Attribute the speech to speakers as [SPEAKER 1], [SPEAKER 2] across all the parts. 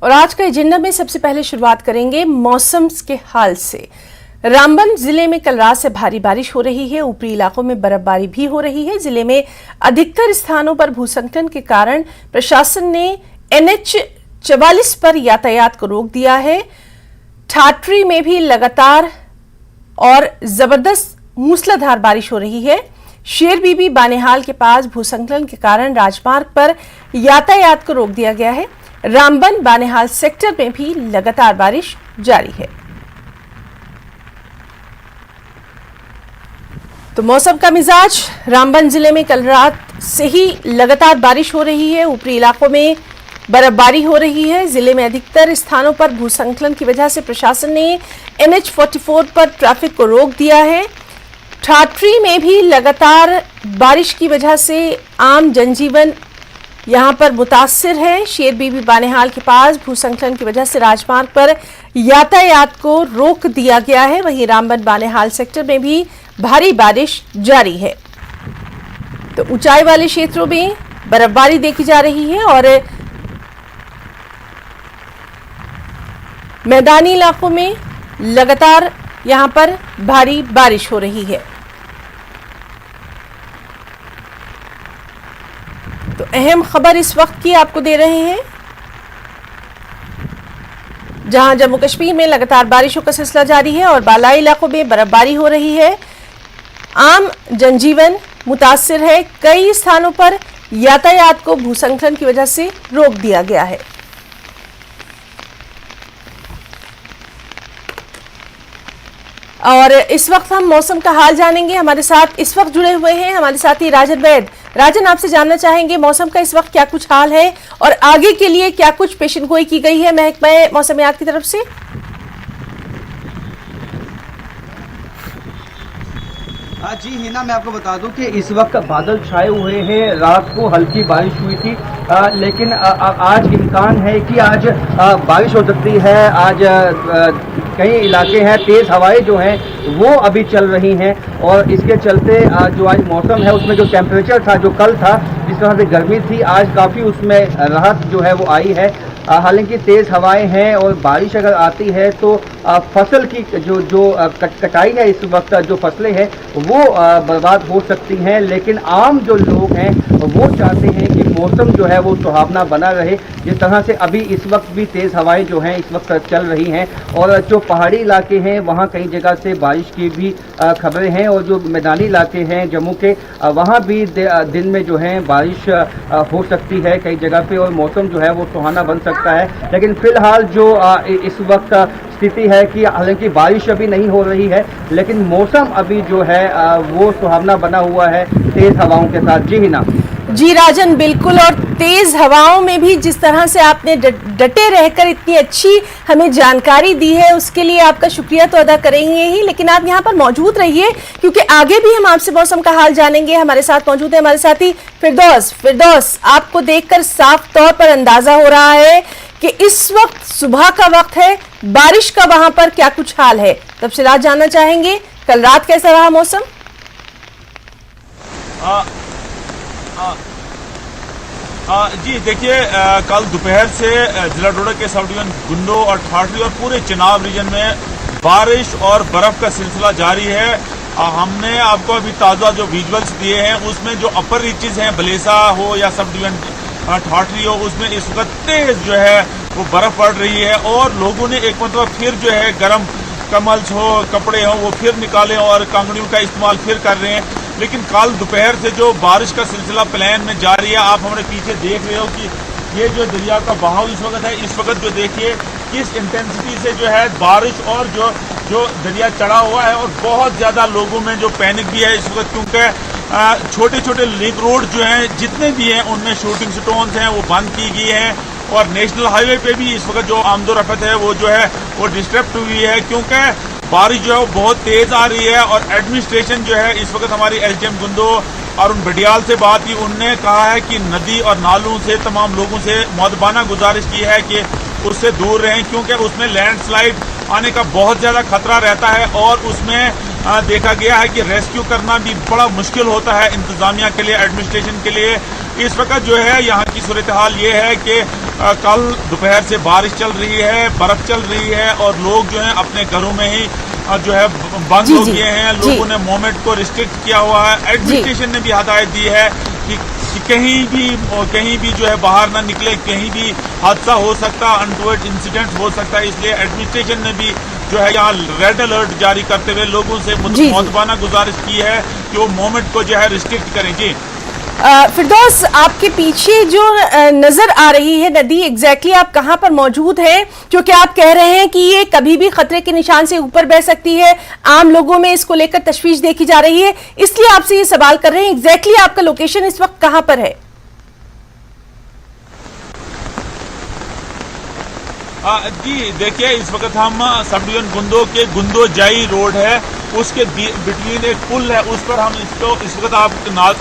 [SPEAKER 1] और आज का एजेंडा में सबसे पहले शुरुआत करेंगे मौसम के हाल से। रामबन जिले में कल रात से भारी बारिश हो रही है। ऊपरी इलाकों में बर्फबारी भी हो रही है। जिले में अधिकतर स्थानों पर भूस्खलन के कारण प्रशासन ने NH 44 पर यातायात को रोक दिया है। ठाठरी में भी लगातार और जबरदस्त मूसलाधार बारिश हो रही है। शेरबीबी बानेहाल के पास भूस्खलन के कारण राजमार्ग पर यातायात को रोक दिया गया है। रामबन बानेहाल सेक्टर में भी लगातार बारिश जारी है। तो मौसम का मिजाज, रामबन जिले में कल रात से ही लगातार बारिश हो रही है। ऊपरी इलाकों में बर्फबारी हो रही है। जिले में अधिकतर स्थानों पर भूस्खलन की वजह से प्रशासन ने NH 44 पर ट्रैफिक को रोक दिया है। ठाठरी में भी लगातार बारिश की वजह से आम जनजीवन यहां पर मुतासिर है। शेरबीबी बानेहाल के पास भूस्खलन की वजह से राजमार्ग पर यातायात को रोक दिया गया है। वहीं रामबन बानेहाल सेक्टर में भी भारी बारिश जारी है। तो ऊंचाई वाले क्षेत्रों में बर्फबारी देखी जा रही है और मैदानी इलाकों में लगातार यहां पर भारी बारिश हो रही है। तो अहम खबर इस वक्त की आपको दे रहे हैं, जहां जम्मू कश्मीर में लगातार बारिशों का सिलसिला जारी है और बालाई इलाकों में बर्फबारी हो रही है। आम जनजीवन मुतासिर है। कई स्थानों पर यातायात को भूस्खलन की वजह से रोक दिया गया है। और इस वक्त हम मौसम का हाल जानेंगे। हमारे साथ इस वक्त जुड़े हुए हैं हमारे साथी राजन वैद। राजन, आपसे जानना चाहेंगे मौसम का इस वक्त क्या कुछ हाल है और आगे के लिए क्या कुछ पेशेनगोई की गई है महकमा मौसमियात की तरफ से?
[SPEAKER 2] जी हिना, मैं आपको बता दूं कि इस वक्त बादल छाए हुए हैं। रात को हल्की बारिश हुई थी, लेकिन आज इम्कान है कि आज बारिश हो सकती है। आज कई इलाके हैं, तेज़ हवाएं जो हैं वो अभी चल रही हैं और इसके चलते जो आज मौसम है उसमें जो टेम्परेचर था, जो कल था जिस तरह से गर्मी थी, आज काफ़ी उसमें राहत जो है वो आई है। हालांकि तेज़ हवाएं हैं और बारिश अगर आती है तो फसल की जो कटाई है, इस वक्त जो फसलें हैं वो बर्बाद हो सकती हैं। लेकिन आम जो लोग हैं वो चाहते हैं कि मौसम जो है वो सुहावना बना रहे। जिस तरह से अभी इस वक्त भी तेज़ हवाएं जो हैं इस वक्त चल रही हैं और जो पहाड़ी इलाके हैं वहाँ कई जगह से बारिश की भी खबरें हैं और जो मैदानी इलाके हैं जम्मू के, वहाँ भी दिन में जो है बारिश हो सकती है कई जगह पे और मौसम जो है वो सुहाना बन सकता है। लेकिन फिलहाल जो इस वक्त स्थिति है कि हालांकि बारिश अभी नहीं हो रही है, लेकिन मौसम अभी जो है वो सुहावना बना हुआ है तेज हवाओं के साथ। जी हिना।
[SPEAKER 1] जी राजन, बिल्कुल। और तेज हवाओं में भी जिस तरह से आपने डटे रहकर इतनी अच्छी हमें जानकारी दी है उसके लिए आपका शुक्रिया तो अदा करेंगे ही, लेकिन आप यहाँ पर मौजूद रहिए क्योंकि आगे भी हम आपसे मौसम का हाल जानेंगे। हमारे साथ मौजूद है हमारे साथी फिरदौस। आपको देखकर साफ तौर पर अंदाजा हो रहा है कि इस वक्त सुबह का वक्त है, बारिश का वहां पर क्या कुछ हाल है। तफसीलात जानना चाहेंगे, कल रात कैसा रहा मौसम?
[SPEAKER 3] जी देखिए, कल दोपहर से जिला डोडा के सब डिवीजन गुंडो और ठाठरी और पूरे चिनाब रीजन में बारिश और बर्फ का सिलसिला जारी है। हमने आपको अभी ताज़ा जो विजुअल्स दिए हैं उसमें जो अपर रीचेज हैं, बलेसा हो या सब डिवीजन ठाठरी हो, उसमें इस वक्त तेज जो है वो बर्फ पड़ रही है और लोगों ने एक मतलब फिर जो है गर्म कम्बल्स हो, कपड़े हो वो फिर निकाले और कांगड़ियों का इस्तेमाल फिर कर रहे हैं। लेकिन कल दोपहर से जो बारिश का सिलसिला प्लान में जारी है, आप हमारे पीछे देख रहे हो कि ये जो दरिया का बहाव इस वक्त है, इस वक्त जो देखिए किस इंटेंसिटी से जो है बारिश और जो दरिया चढ़ा हुआ है और बहुत ज़्यादा लोगों में जो पैनिक भी है इस वक्त, क्योंकि छोटे छोटे लिंक रोड जो हैं जितने भी हैं उनमें शूटिंग स्टोन्स हैं वो बंद की गई हैं और नेशनल हाईवे पे भी इस वक्त जो आमदोरफ्त है वो जो है वो डिस्टर्ब हुई है क्योंकि बारिश जो है वो बहुत तेज आ रही है। और एडमिनिस्ट्रेशन जो है इस वक्त हमारी SDM गुंडो अरुण बडियाल से बात की, उनने कहा है कि नदी और नालों से तमाम लोगों से मुअद्दबाना गुजारिश की है कि उससे दूर रहें क्योंकि उसमें लैंडस्लाइड आने का बहुत ज़्यादा खतरा रहता है और उसमें देखा गया है कि रेस्क्यू करना भी बड़ा मुश्किल होता है इंतजामिया के लिए, एडमिनिस्ट्रेशन के लिए। इस वक्त जो है यहाँ की सूरत हाल ये है कि कल दोपहर से बारिश चल रही है, बर्फ चल रही है और लोग जो है अपने घरों में ही जो है बंद हो गए हैं। लोगों ने मूवमेंट को रिस्ट्रिक्ट किया हुआ है। एडमिनिस्ट्रेशन ने भी हदायत दी है कि कहीं भी जो है बाहर ना निकले, कहीं भी हादसा हो सकता, अनटोवर्ड इंसिडेंट हो सकता है। इसलिए एडमिनिस्ट्रेशन ने भी जो है यहाँ रेड अलर्ट जारी करते हुए लोगों से मुतमाना गुजारिश की है कि वो मूवमेंट को जो है रिस्ट्रिक्ट करें। जी
[SPEAKER 1] फिरदौस, आपके पीछे जो नजर आ रही है नदी, एग्जैक्टली आप कहां पर मौजूद हैं? क्योंकि आप कह रहे हैं कि ये कभी भी खतरे के निशान से ऊपर बह सकती है, आम लोगों में इसको लेकर तशवीश देखी जा रही है, इसलिए आपसे ये सवाल कर रहे हैं एग्जैक्टली आपका लोकेशन इस वक्त कहां पर है?
[SPEAKER 3] जी देखिए, इस वक्त हम सब डिवीजन गुंदो के गुंदो जाई रोड है, उसके बिटवीन एक पुल है, उस पर हम इस वक्त आप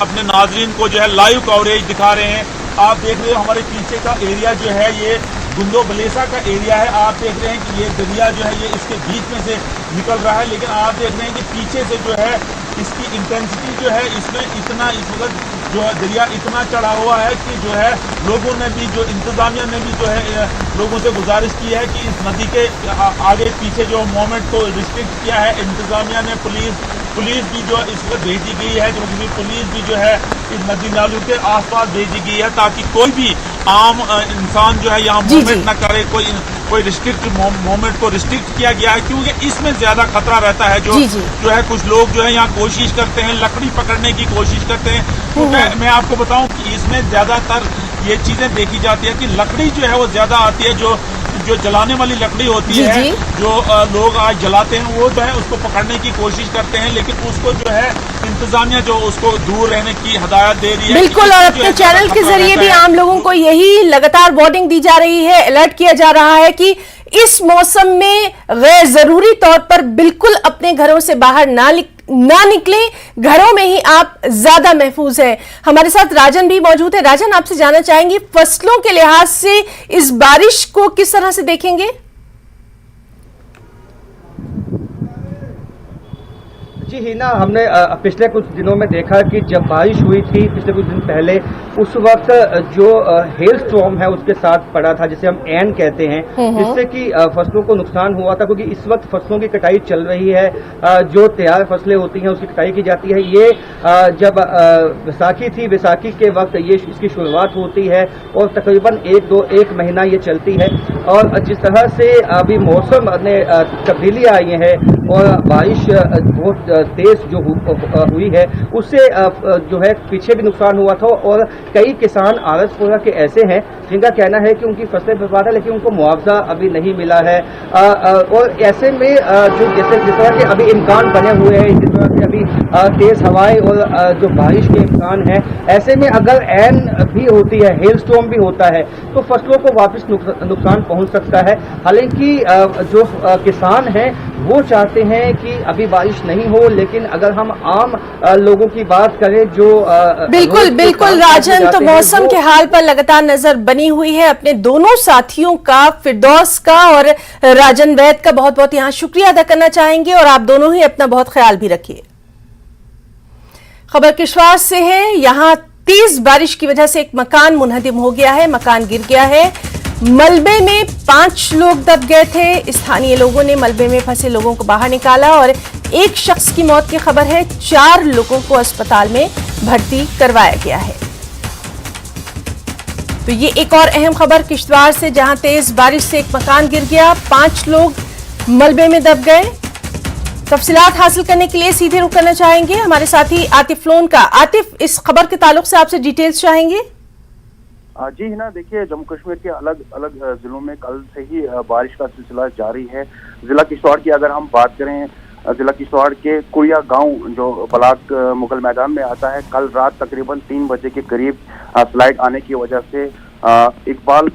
[SPEAKER 3] अपने नाजरीन को जो है लाइव कवरेज दिखा रहे हैं। आप देख रहे हो हमारे पीछे का एरिया जो है ये गुंदो बलेसा का एरिया है। आप देख रहे हैं कि ये दरिया जो है ये इसके बीच में से निकल रहा है, लेकिन आप देख रहे हैं कि पीछे से जो है इसकी इंटेंसिटी जो है इसमें इतना इस वक्त जो है दरिया इतना चढ़ा हुआ है कि जो है लोगों ने भी, जो इंतजामिया ने भी जो है लोगों से गुजारिश की है कि इस नदी के आगे पीछे जो मूवमेंट को रिस्ट्रिक्ट किया है। इंतजामिया ने पुलिस भी जो इस वक्त भेजी गई है, क्योंकि पुलिस भी जो है इस नदी नालों के आसपास भेजी गई है ताकि कोई भी आम इंसान जो है यहाँ मूवमेंट न करे। कोई रिस्ट्रिक्ट मूवमेंट को रिस्ट्रिक्ट किया गया है क्योंकि इसमें ज्यादा खतरा रहता है। जो है कुछ लोग जो है यहाँ कोशिश करते हैं, लकड़ी पकड़ने की कोशिश करते हैं। तो मैं आपको बताऊं कि इसमें ज्यादातर ये चीजें देखी जाती है कि लकड़ी जो है वो ज्यादा आती है, जो जलाने वाली लकड़ी होती है, जो लोग आज जलाते हैं वो जो है उसको पकड़ने की कोशिश करते हैं, लेकिन उसको जो है इंतजामिया जो उसको दूर रहने की हदायत दे रही है।
[SPEAKER 1] बिल्कुल, और अपने चैनल के जरिए भी आम लोगों को यही लगातार वार्निंग दी जा रही है, अलर्ट किया जा रहा है कि इस मौसम में गैर जरूरी तौर पर बिल्कुल अपने घरों से बाहर ना निकलें, घरों में ही आप ज्यादा महफूज हैं। हमारे साथ राजन भी मौजूद है। राजन, आपसे जानना चाहेंगे फसलों के लिहाज से इस बारिश को किस तरह से देखेंगे?
[SPEAKER 2] जी हिना, हमने पिछले कुछ दिनों में देखा कि जब बारिश हुई थी पिछले कुछ दिन पहले, उस वक्त जो हेल स्टॉर्म है उसके साथ पड़ा था, जिसे हम एन कहते हैं, जिससे कि फसलों को नुकसान हुआ था। क्योंकि इस वक्त फसलों की कटाई चल रही है, जो तैयार फसलें होती हैं उसकी कटाई की जाती है। ये जब बैसाखी थी, बैसाखी के वक्त ये इसकी शुरुआत होती है और तकरीबन एक महीना ये चलती है। और जिस तरह से अभी मौसम में तब्दीली आई है और बारिश बहुत तेज जो हुई है, उससे जो है पीछे भी नुकसान हुआ था। और कई किसान आरसपुरा के ऐसे हैं जिनका कहना है कि उनकी फसलें बर्बाद है, लेकिन उनको मुआवजा अभी नहीं मिला है। और ऐसे में जो जिस तरह के अभी इम्कान बने हुए हैं, जिस तरह से अभी तेज हवाएं और जो बारिश के इम्कान है, ऐसे में अगर एन भी होती है, हेल स्टॉर्म भी होता है, तो फसलों को वापस नुकसान पहुंच सकता है। हालांकि जो किसान हैं वो चाहते हैं कि अभी बारिश नहीं हो, लेकिन अगर हम आम लोगों की बात करें जो
[SPEAKER 1] बिल्कुल राजन, तो मौसम के हाल पर लगातार नजर बनी हुई है। अपने दोनों साथियों का, फिरदौस का और राजन वैद का बहुत बहुत यहाँ शुक्रिया अदा करना चाहेंगे, और आप दोनों ही अपना बहुत ख्याल भी रखिए। खबर किश्तवाड़ से है। यहाँ तेज बारिश की वजह से एक मकान मुनहदिम हो गया है, मकान गिर गया है। मलबे में 5 लोग दब गए थे। स्थानीय लोगों ने मलबे में फंसे लोगों को बाहर निकाला और एक शख्स की मौत की खबर है। 4 लोगों को अस्पताल में भर्ती करवाया गया है। तो ये एक और अहम खबर किश्तवाड़ से, जहां तेज बारिश से एक मकान गिर गया, 5 लोग मलबे में दब गए। तफसीलात हासिल करने के लिए सीधे रुख करना चाहेंगे हमारे साथी आतिफ लोन का। आतिफ, इस खबर के ताल्लुक से आपसे डिटेल्स चाहेंगे।
[SPEAKER 4] जी हिना, देखिए जम्मू कश्मीर के अलग अलग जिलों में कल से ही बारिश का सिलसिला जारी है। जिला किश्तवाड़ की अगर हम बात करें, जिला किश्तवाड़ के कुड़िया गांव जो ब्लॉक मुगल मैदान में आता है, कल रात तकरीबन 3 बजे के करीब स्लाइड आने की वजह से इकबाल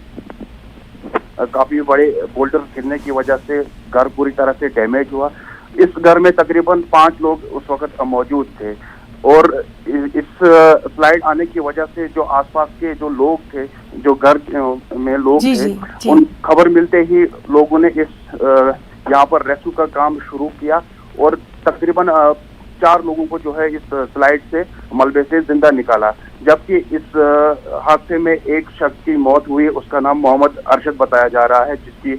[SPEAKER 4] काफी बड़े बोल्डर गिरने की वजह से घर पूरी तरह से डैमेज हुआ। इस घर में तकरीबन 5 लोग उस वक्त मौजूद थे और इस स्लाइड आने की वजह से जो आसपास के जो लोग थे, जो घर में लोग थे, उन खबर मिलते ही लोगों ने इस यहाँ पर रेस्क्यू का काम शुरू किया और तकरीबन 4 लोगों को जो है इस स्लाइड से मलबे से जिंदा निकाला, जबकि इस हादसे में एक शख्स की मौत हुई। उसका नाम मोहम्मद अरशद बताया जा रहा है, जिसकी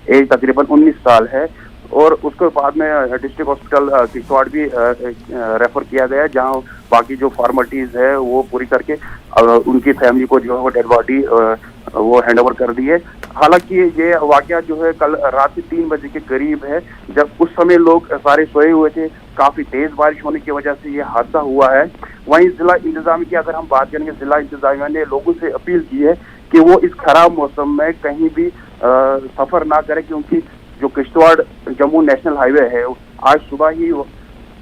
[SPEAKER 4] एज तकरीबन 19 साल है, और उसको बाद में डिस्ट्रिक्ट हॉस्पिटल किश्तवाड़ भी रेफर किया गया, जहां बाकी जो फॉर्मेलिटीज है वो पूरी करके उनकी फैमिली को जो है डेड बॉडी वो हैंड ओवर कर दी है। हालांकि ये वाकया जो है कल रात 3 बजे के करीब है, जब उस समय लोग सारे सोए हुए थे। काफी तेज बारिश होने की वजह से ये हादसा हुआ है। वहीं जिला इंतजामिया की अगर हम बात करेंगे, जिला इंतजामिया ने लोगों से अपील की है कि वो इस खराब मौसम में कहीं भी सफर ना करें, क्योंकि जो किश्तवाड़ जम्मू नेशनल हाईवे है आज सुबह ही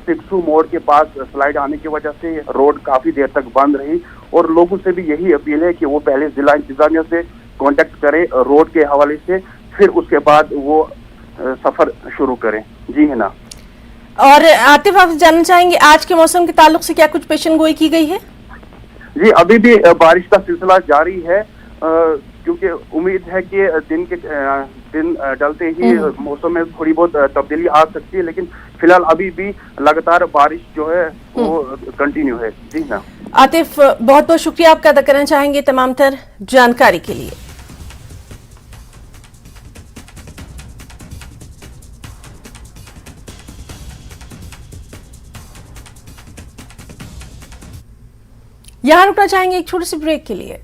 [SPEAKER 4] सिक्सू मोड़ के पास स्लाइड आने की वजह से रोड काफी देर तक बंद रही, और लोगों से भी यही अपील है कि वो पहले जिला इंतजामिया से कांटेक्ट करें रोड के हवाले से, फिर उसके बाद वो सफर शुरू करें। जी है ना।
[SPEAKER 1] और आतिफ, आप जानना चाहेंगे आज के मौसम के ताल्लुक से क्या कुछ पेशन गोई की गई है?
[SPEAKER 4] जी, अभी भी बारिश का सिलसिला जारी है, क्योंकि उम्मीद है कि दिन डलते ही मौसम में थोड़ी बहुत तब्दीली आ सकती है, लेकिन फिलहाल अभी भी लगातार बारिश जो है वो कंटिन्यू है। जी हाँ
[SPEAKER 1] आतिफ, बहुत बहुत शुक्रिया आपका अदा करना चाहेंगे तमाम तर जानकारी के लिए। यहां रुकना चाहेंगे एक छोटे से ब्रेक के लिए।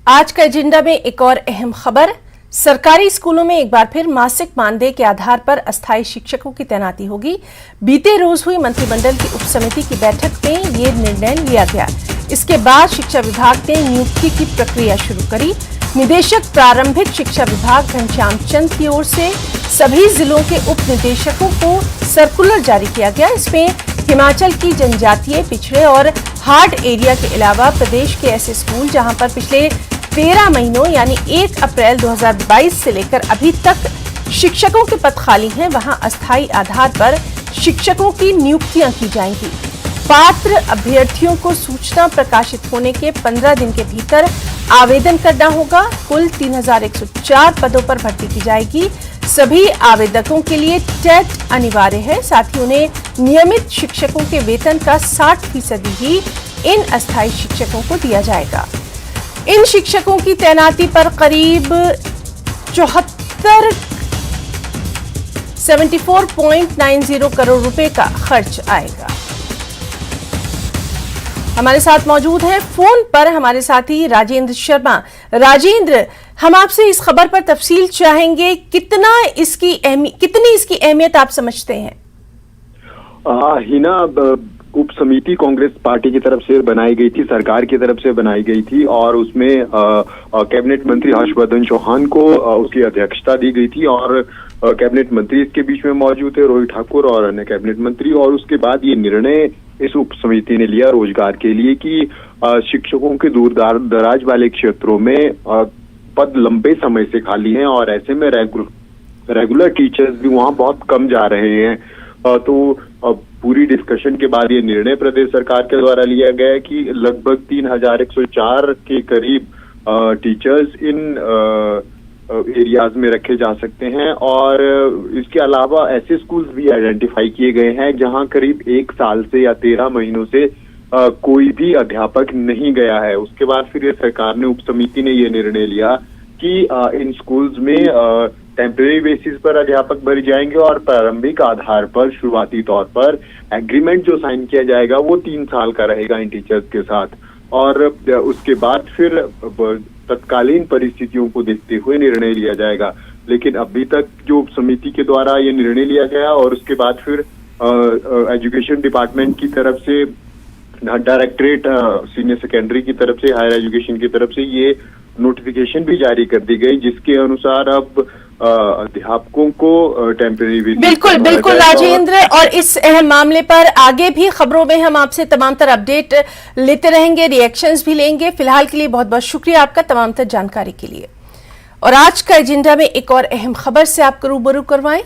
[SPEAKER 1] आज का एजेंडा में एक और अहम खबर, सरकारी स्कूलों में एक बार फिर मासिक मानदेय के आधार पर अस्थायी शिक्षकों की तैनाती होगी। बीते रोज हुई मंत्रिमंडल की उप समिति की बैठक में ये निर्णय लिया गया। इसके बाद शिक्षा विभाग ने नियुक्ति की प्रक्रिया शुरू करी। निदेशक प्रारंभिक शिक्षा विभाग घनश्याम चंद की ओर से सभी जिलों के उप निदेशकों को सर्कुलर जारी किया गया। इसमें हिमाचल की जनजातीय, पिछड़े और हार्ड एरिया के अलावा प्रदेश के ऐसे स्कूल जहां पर पिछले 13 महीनों यानी 1 अप्रैल 2022 से लेकर अभी तक शिक्षकों के पद खाली हैं, वहां अस्थायी आधार पर शिक्षकों की नियुक्तियां की जाएंगी। पात्र अभ्यर्थियों को सूचना प्रकाशित होने के 15 दिन के भीतर आवेदन करना होगा। कुल 3104 पदों पर भर्ती की जाएगी। सभी आवेदकों के लिए टेट अनिवार्य है। साथ ही उन्हें नियमित शिक्षकों के वेतन का 60% ही इन अस्थायी शिक्षकों को दिया जाएगा। इन शिक्षकों की तैनाती पर करीब 74.90 करोड़ रुपए का खर्च आएगा। हमारे साथ मौजूद है फोन पर हमारे साथी राजेंद्र शर्मा। राजेंद्र, हम आपसे इस खबर पर तफसील चाहेंगे, कितनी इसकी अहमियत आप समझते हैं?
[SPEAKER 5] हिना, उप समिति कांग्रेस पार्टी की तरफ से बनाई गई थी, सरकार की तरफ से बनाई गई थी, और उसमें कैबिनेट मंत्री हर्षवर्धन चौहान को उसकी अध्यक्षता दी गई थी, और कैबिनेट मंत्री इसके बीच में मौजूद थे, रोहित ठाकुर और अन्य कैबिनेट मंत्री। और उसके बाद ये निर्णय इस उप समिति ने लिया रोजगार के लिए कि शिक्षकों के दूर दराज वाले क्षेत्रों में पद लंबे समय से खाली हैं, और ऐसे में रेगुलर टीचर्स भी वहां बहुत कम जा रहे हैं। तो पूरी डिस्कशन के बाद ये निर्णय प्रदेश सरकार के द्वारा लिया गया कि लगभग 3104 के करीब टीचर्स इन एरियाज में रखे जा सकते हैं। और इसके अलावा ऐसे स्कूल्स भी आइडेंटिफाई किए गए हैं जहां करीब 1 साल से या 13 महीनों से कोई भी अध्यापक नहीं गया है। उसके बाद फिर ये सरकार ने, उप समिति ने ये निर्णय लिया कि इन स्कूल्स में टेम्परेरी बेसिस पर अध्यापक भरे जाएंगे, और प्रारंभिक आधार पर शुरुआती तौर पर एग्रीमेंट जो साइन किया जाएगा वो 3 साल का रहेगा इन टीचर्स के साथ। और उसके बाद फिर तत्कालीन परिस्थितियों को देखते हुए निर्णय लिया जाएगा। लेकिन अभी तक जो उप समिति के द्वारा ये निर्णय लिया गया, और उसके बाद फिर एजुकेशन डिपार्टमेंट की तरफ से, डायरेक्टरेट सीनियर सेकेंडरी की तरफ से, हायर एजुकेशन की तरफ से ये नोटिफिकेशन भी जारी कर दी गई, जिसके अनुसार अब अध्यापकों को टेम्परेरी
[SPEAKER 1] बिल्कुल राजेंद्र, और इस अहम मामले पर आगे भी खबरों में हम आपसे तमाम तर अपडेट लेते रहेंगे, रिएक्शंस भी लेंगे। फिलहाल के लिए बहुत बहुत शुक्रिया आपका तमाम तर जानकारी के लिए। और आज का एजेंडा में एक और अहम खबर से आपको रूबरू करवाएं।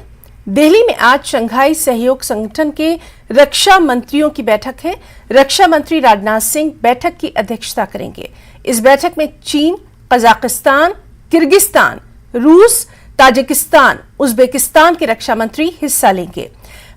[SPEAKER 1] दिल्ली में आज शंघाई सहयोग संगठन के रक्षा मंत्रियों की बैठक है। रक्षा मंत्री राजनाथ सिंह बैठक की अध्यक्षता करेंगे। इस बैठक में चीन, कजाकिस्तान, किर्गिस्तान, रूस, ताजिकिस्तान, उज्बेकिस्तान के रक्षा मंत्री हिस्सा लेंगे।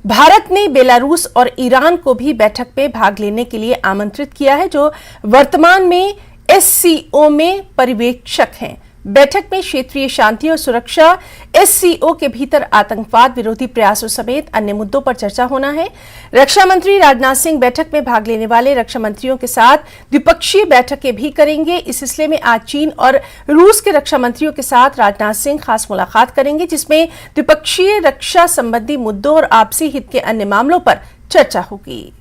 [SPEAKER 1] भारत ने बेलारूस और ईरान को भी बैठक में भाग लेने के लिए आमंत्रित किया है, जो वर्तमान में एससीओ में पर्यवेक्षक हैं। बैठक में क्षेत्रीय शांति और सुरक्षा, एससीओ के भीतर आतंकवाद विरोधी प्रयासों समेत अन्य मुद्दों पर चर्चा होना है। रक्षा मंत्री राजनाथ सिंह बैठक में भाग लेने वाले रक्षा मंत्रियों के साथ द्विपक्षीय बैठकें भी करेंगे। इस सिलसिले में आज चीन और रूस के रक्षा मंत्रियों के साथ राजनाथ सिंह खास मुलाकात करेंगे, जिसमें द्विपक्षीय रक्षा संबंधी मुद्दों और आपसी हित के अन्य मामलों पर चर्चा होगी।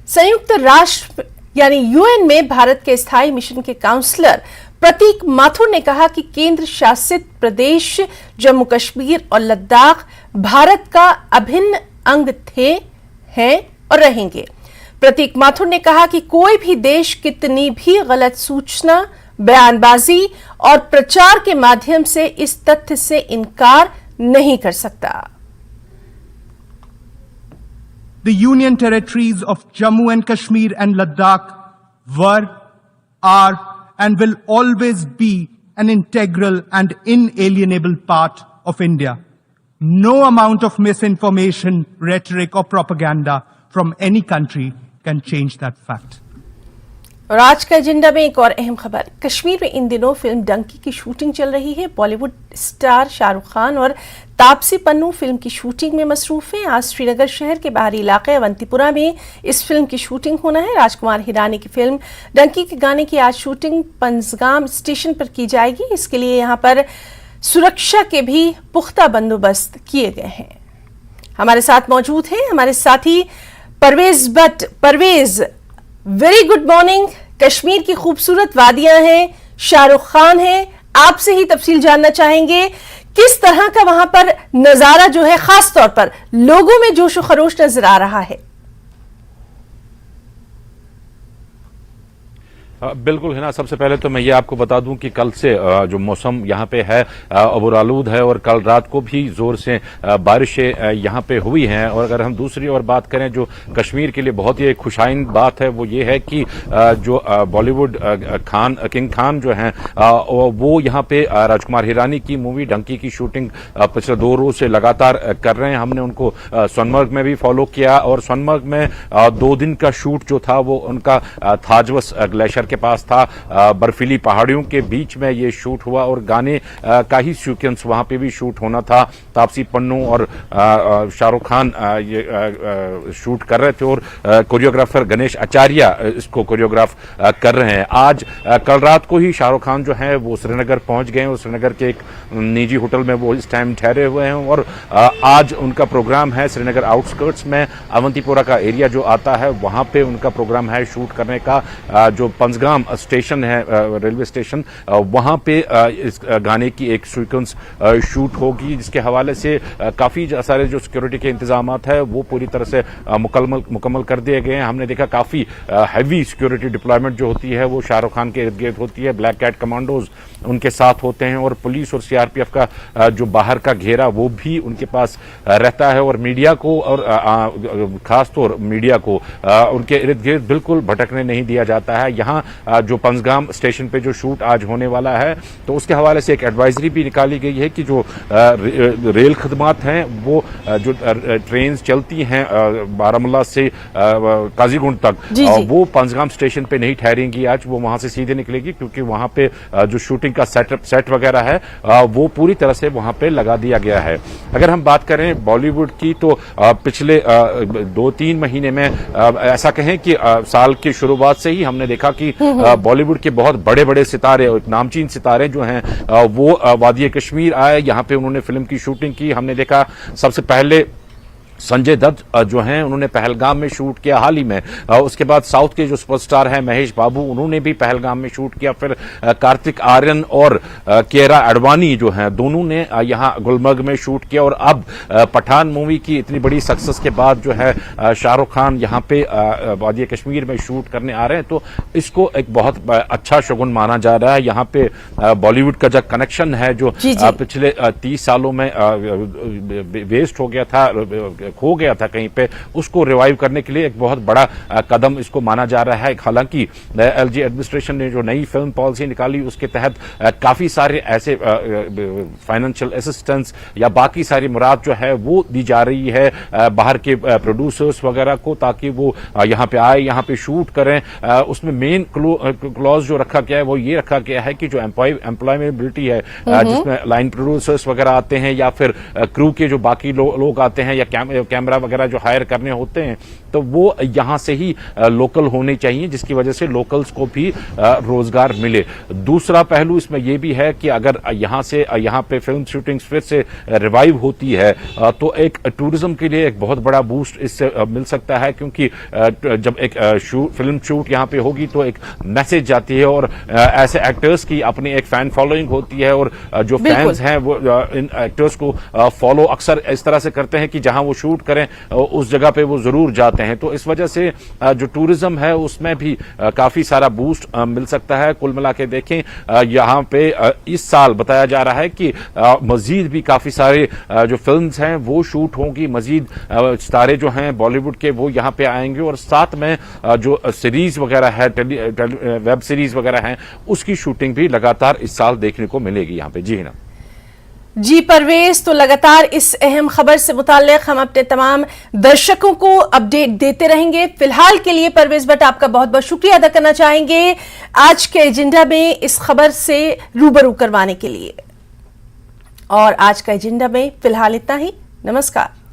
[SPEAKER 1] संयुक्त राष्ट्र यानी यूएन में भारत के स्थायी मिशन के काउंसलर प्रतीक माथुर ने कहा कि केंद्र शासित प्रदेश जम्मू कश्मीर और लद्दाख भारत का अभिन्न अंग थे, हैं और रहेंगे। प्रतीक माथुर ने कहा कि कोई भी देश कितनी भी गलत सूचना, बयानबाजी और प्रचार के माध्यम से इस तथ्य से इनकार नहीं कर सकता।
[SPEAKER 6] The Union Territories of Jammu and Kashmir and Ladakh were, are, and will always be an integral and inalienable part of India. No amount of misinformation, rhetoric, or propaganda from any country can change that fact.
[SPEAKER 1] और आज का agenda में एक और अहम खबर। कश्मीर में इन दिनों फिल्म डंकी की शूटिंग चल रही है। बॉलीवुड स्टार शाहरुख खान और तापसी पन्नू फिल्म की शूटिंग में मसरूफ हैं। आज श्रीनगर शहर के बाहरी इलाके अवंतीपुरा में इस फिल्म की शूटिंग होना है। राजकुमार हिरानी की फिल्म डंकी के गाने की आज शूटिंग पंजगाम स्टेशन पर की जाएगी। इसके लिए यहाँ पर सुरक्षा के भी पुख्ता बंदोबस्त किए गए हैं। हमारे साथ मौजूद हैं हमारे साथी Parvez Bhat. Parvez, very good morning. Kashmir की खूबसूरत वादियां हैं, शाहरुख खान है, आपसे ही तफसील जानना चाहेंगे किस तरह का वहां पर नजारा जो है, खास तौर पर लोगों में जोश और खरोश नजर आ रहा है।
[SPEAKER 7] बिल्कुल है ना। सबसे पहले तो मैं ये आपको बता दूं कि कल से जो मौसम यहाँ पे है अबूरालूद है और कल रात को भी जोर से बारिशें यहाँ पे हुई हैं। और अगर हम दूसरी ओर बात करें, जो कश्मीर के लिए बहुत ही खुशाइन बात है वो ये है कि जो बॉलीवुड किंग खान जो हैं वो यहाँ पे राजकुमार हिरानी की मूवी डंकी की शूटिंग पिछले 2 रोज से लगातार कर रहे हैं। हमने उनको सोनमर्ग में भी फॉलो किया और सोनमर्ग में 2 दिन का शूट जो था वो उनका थाजवस ग्लेशियर के पास था। बर्फीली पहाड़ियों के बीच में ये शूट हुआ और गाने का ही सीक्वेंस वहां पे भी शूट होना था। तापसी पन्नू और शाहरुख खान ये शूट कर रहे थे और कोरियोग्राफर गणेश आचार्य इसको कोरियोग्राफ कर रहे हैं। आज कल रात को ही शाहरुख खान जो है वो श्रीनगर पहुंच गए और श्रीनगर के एक निजी होटल में वो इस टाइम ठहरे हुए हैं और आज उनका प्रोग्राम है श्रीनगर आउटस्कर्ट्स में अवंतीपोरा का एरिया जो आता है वहां पे उनका प्रोग्राम है शूट करने का। जो पंजगाम स्टेशन है रेलवे स्टेशन, वहां पे इस गाने की एक सीक्वेंस शूट होगी, जिसके हवाले से काफी सारे जो सिक्योरिटी के इंतजाम है वो पूरी तरह से मुकम्मल कर दिए गए हैं। हमने देखा काफी हैवी सिक्योरिटी डिप्लॉयमेंट जो होती है वो शाहरुख खान के इर्द गिर्द होती है। ब्लैक कैट कमांडोज उनके साथ होते हैं और पुलिस और सीआरपीएफ का जो बाहर का घेरा वो भी उनके पास रहता है और मीडिया को और खासतौर मीडिया को उनके इर्द गिर्द बिल्कुल भटकने नहीं दिया जाता है। यहाँ जो पंजगाम स्टेशन पे जो शूट आज होने वाला है तो उसके हवाले से एक एडवाइजरी भी निकाली गई है कि जो रेल खदमात हैं वो जो ट्रेन चलती हैं बारामूला से काजीगुंड तक वो पंजगाम स्टेशन पे नहीं ठहरेंगी आज, वो वहां से सीधे निकलेगी क्योंकि वहां पे जो शूटिंग का सेट वगैरह है वो पूरी तरह से वहां पे लगा दिया गया है। अगर हम बात करें बॉलीवुड की तो पिछले 2-3 महीने में ऐसा कहें कि साल की शुरुआत से ही हमने देखा कि बॉलीवुड के बहुत बड़े बड़े सितारे और नामचीन सितारे जो हैं वो वादी कश्मीर आए, यहाँ पे उन्होंने फिल्म की शूटिंग की। हमने देखा सबसे पहले संजय दत्त जो हैं उन्होंने पहलगाम में शूट किया हाल ही में। उसके बाद साउथ के जो सुपरस्टार हैं महेश बाबू, उन्होंने भी पहलगाम में शूट किया। फिर कार्तिक आर्यन और कियारा आडवाणी जो हैं दोनों ने यहां गुलमर्ग में शूट किया। और अब पठान मूवी की इतनी बड़ी सक्सेस के बाद जो है शाहरुख खान यहां पे वादी कश्मीर में शूट करने आ रहे हैं, तो इसको एक बहुत अच्छा शगुन माना जा रहा है। यहां पे बॉलीवुड का जो कनेक्शन है जो पिछले 30 सालों में वेस्ट हो गया था, खो गया था कहीं पे, उसको रिवाइव करने के लिए एक बहुत बड़ा कदम इसको माना जा रहा है। हालांकि एलजी एडमिनिस्ट्रेशन ने जो नई फिल्म पॉलिसी निकाली उसके तहत काफी सारे ऐसे फाइनेंशियल असिस्टेंस या बाकी सारी मुराद जो है वो दी जा रही है बाहर के प्रोड्यूसर्स वगैरह को, ताकि वो यहां पे आए, यहां पे शूट करें। उसमें मेन क्लॉज जो रखा गया है वो ये रखा गया है कि जो एम्प्लॉयमेबिलिटी है, जिसमें लाइन प्रोड्यूसर्स वगैरह आते हैं या फिर क्रू के जो बाकी लोग आते हैं या कैमरा वगैरह जो हायर करने होते हैं, तो वो यहां से ही लोकल होने चाहिए, जिसकी वजह से लोकल्स को भी रोजगार मिले। दूसरा पहलू इसमें यह भी है कि अगर यहां पे फिल्म शूटिंग्स फिर से रिवाइव होती है तो एक टूरिज्म के लिए एक बहुत बड़ा बूस्ट इससे मिल सकता है, क्योंकि जब एक फिल्म शूट यहां पे होगी तो एक मैसेज जाती है और ऐसे एक्टर्स की अपनी एक फैन फॉलोइंग होती है और जो फैंस हैं वो इन एक्टर्स को फॉलो अक्सर इस तरह से करते हैं कि जहां वो शूट करें उस जगह पे वो जरूर जाते हैं। तो इस वजह से जो टूरिज्म है उसमें भी काफी सारा बूस्ट मिल सकता है। कुल मिला के देखें यहां पे इस साल बताया जा रहा है कि मजीद भी काफी सारे जो फिल्म्स हैं वो शूट होंगी, मजीद सितारे जो हैं बॉलीवुड के वो यहां पे आएंगे और साथ में जो सीरीज वगैरह है, वेब सीरीज वगैरह हैं, उसकी शूटिंग भी लगातार इस साल देखने को मिलेगी यहां पे। जी ना
[SPEAKER 1] जी परवेज, तो लगातार इस अहम खबर से मुताल्लिक हम अपने तमाम दर्शकों को अपडेट देते रहेंगे। फिलहाल के लिए परवेज भट्ट आपका बहुत बहुत शुक्रिया अदा करना चाहेंगे आज के एजेंडा में इस खबर से रूबरू करवाने के लिए। और आज का एजेंडा में फिलहाल इतना ही। नमस्कार।